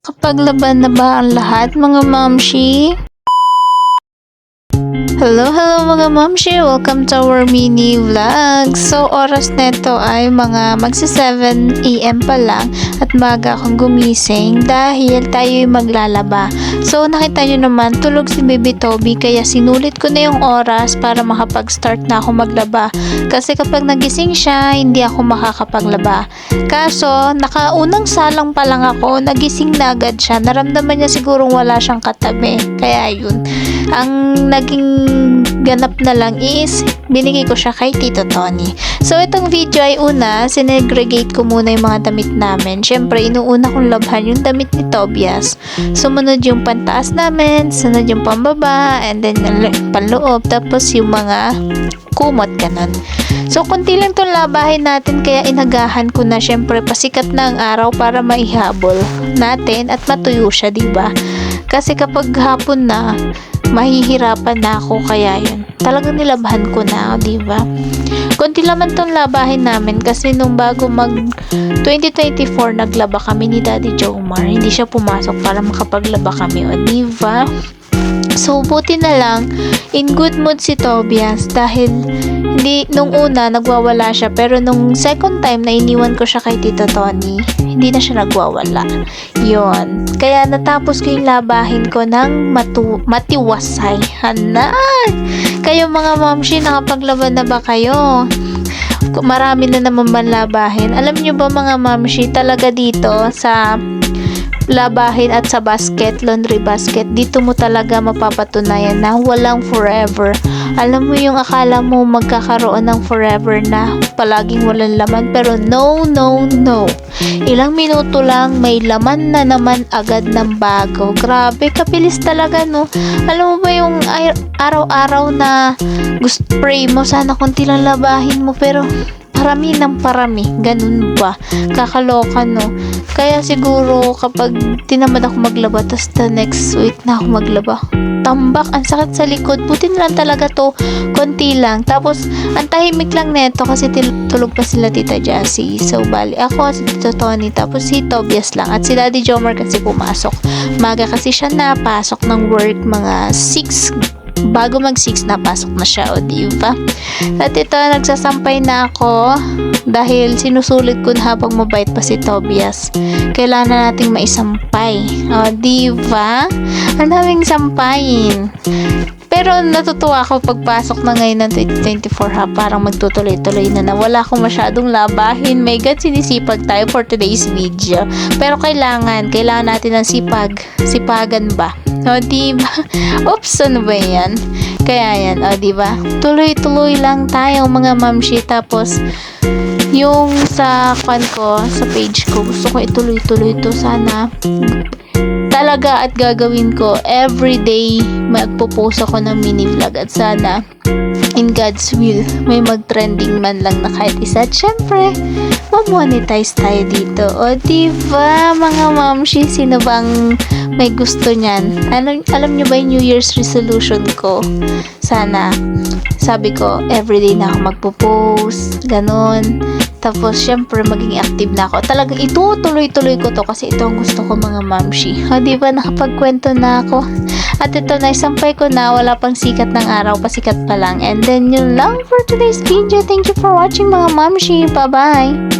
Kapaglaban na ba ang lahat mga mamshi? Hello mga mamshi! Welcome to our mini vlog. So, oras neto ay mga magsi 7 AM pa lang at maga akong gumising dahil tayo'y maglalaba. So, nakita nyo naman, tulog si Baby Toby kaya sinulit ko na yung oras para makapag-start na ako maglaba. Kasi kapag nagising siya, hindi ako makakapaglaba. Kaso, nakaunang salang pa lang ako, nagising na agad siya. Naramdaman niya sigurong wala siyang katabi. Kaya yun. Ang naging ganap na lang is binigay ko siya kay Tito Tony. So, itong video ay una, sinegregate ko muna yung mga damit namin. Siyempre, inuuna kong labhan yung damit ni Tobias. Sumunod yung pantaas namin, sunod yung pambaba, and then yung panloob, tapos yung mga kumot, ganun. So, kunti lang itong labahin natin, kaya inagahan ko na, siyempre, pasikat na ang araw para maihabol natin at matuyo siya, diba? Kasi kapag hapon na, mahihirapan na ako, kaya yun. Talagang nilabahan ko na, di ba? Kunti naman tong labahin namin kasi nung bago mag 2024 naglaba kami ni Daddy Jomar. Hindi siya pumasok para makapaglaba kami, o di ba? So, buti na lang, in good mood si Tobias dahil hindi, nung una, nagwawala siya. Pero nung second time na iniwan ko siya kay Tito Tony, hindi na siya nagwawala. Yon. Kaya natapos ko yung labahin ko ng matiwasay. Hanay! Kayo mga mamshi, nakapaglaban na ba kayo? Marami na naman ba labahin? Alam nyo ba mga mamshi, talaga dito sa labahin at sa basket, laundry basket, dito mo talaga mapapatunayan na walang forever. Alam mo yung akala mo magkakaroon ng forever na palaging walang laman, pero no. Ilang minuto lang may laman na naman agad ng bago. Grabe, kabilis talaga, no? Alam mo ba yung araw-araw na gusto pray mo, sana konti lang labahin mo, pero parami ng parami. Ganun ba? Kakaloka, no? Kaya siguro kapag tinamad ako maglaba, tas the next week na ako maglaba, tambak, ang sakit sa likod. Buti na lang talaga to, konti lang. Tapos, ang tahimik lang neto kasi tulog pa sila Tita Jassy. So, bali, ako, si Tito Tony, tapos si Tobias lang. At si Daddy Jomar kasi pumasok. Maga kasi siya napasok ng work, mga 6, bago mag 6 napasok na siya, o diba? At ito, nagsasampay na ako dahil sinusulit ko na habang mabait pa si Tobias. Kailangan na nating maisampay, o diba? Ang daming sampayin. Pero natutuwa ako pagpasok na ngayon ng 2024 ha, parang magtutuloy-tuloy na wala akong masyadong labahin. May God, sinisipag tayo for today's video. Pero kailangan natin ng sipagan ba? O, diba? Oops, ano ba yan? Kaya yan, o, diba? Tuloy-tuloy lang tayo mga mamshi. Tapos, yung sa sa page ko, gusto ko ituloy-tuloy to. Sana talaga at gagawin ko everyday, magpo-post ako ng mini vlog at sana in God's will may mag-trending man lang na kahit isa. At syempre, ma-monetize tayo dito. O diba mga mamshi, sino bang may gusto niyan? Alam nyo ba yung New Year's resolution ko? Sana, sabi ko, everyday na ako magpo-post, ganun. Tapos, syempre, maging active na ako. Talagang itutuloy-tuloy ko to kasi ito ang gusto ko mga mamshi. O, diba, nakapagkwento na ako. At ito, naisampay ko na. Wala pang sikat ng araw. Pasikat pa lang. And then, yun lang for today's video. Thank you for watching mga mamshi. Bye-bye!